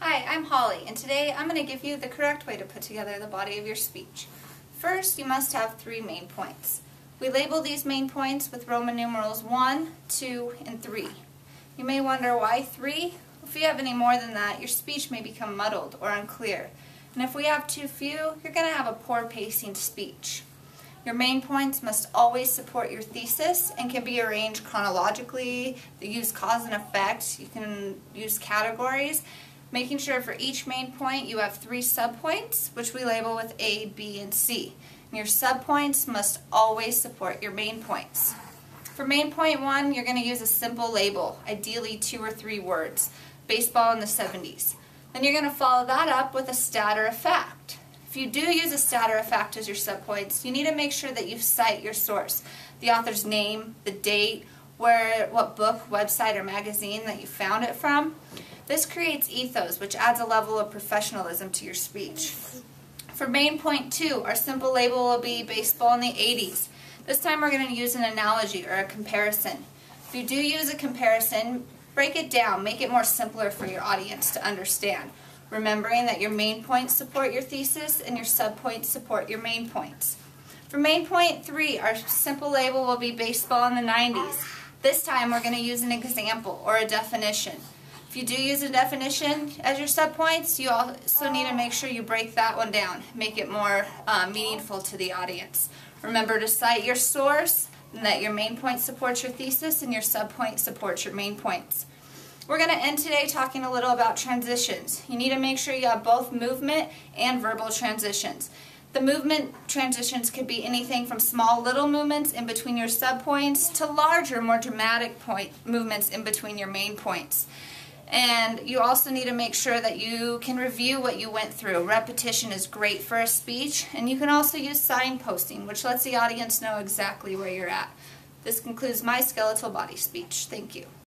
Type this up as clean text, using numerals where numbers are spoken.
Hi, I'm Holly, and today I'm going to give you the correct way to put together the body of your speech. First, you must have 3 main points. We label these main points with Roman numerals 1, 2, and 3. You may wonder why 3? If you have any more than that, your speech may become muddled or unclear. And if we have too few, you're going to have a poor pacing speech. Your main points must always support your thesis and can be arranged chronologically. They use cause and effect. You can use categories, making sure for each main point you have 3 subpoints, which we label with A, B, and C. And your subpoints must always support your main points. For main point 1, you're going to use a simple label, ideally 2 or 3 words, baseball in the 70s. Then you're going to follow that up with a stat or a fact. If you do use a stat or a fact as your subpoints, you need to make sure that you cite your source, the author's name, the date, what book, website, or magazine that you found it from. This creates ethos, which adds a level of professionalism to your speech. For main point 2, our simple label will be baseball in the 80s. This time we're going to use an analogy or a comparison. If you do use a comparison, break it down, make it more simpler for your audience to understand, remembering that your main points support your thesis and your subpoints support your main points. For main point 3, our simple label will be baseball in the 90s. This time we're going to use an example or a definition. If you do use a definition as your subpoints, you also need to make sure you break that one down, make it more meaningful to the audience. Remember to cite your source, and that your main point supports your thesis and your subpoint supports your main points. We're going to end today talking a little about transitions. You need to make sure you have both movement and verbal transitions. The movement transitions could be anything from small little movements in between your subpoints to larger, more dramatic movements in between your main points. And you also need to make sure that you can review what you went through. Repetition is great for a speech, and you can also use signposting, which lets the audience know exactly where you're at. This concludes my skeletal body speech. Thank you.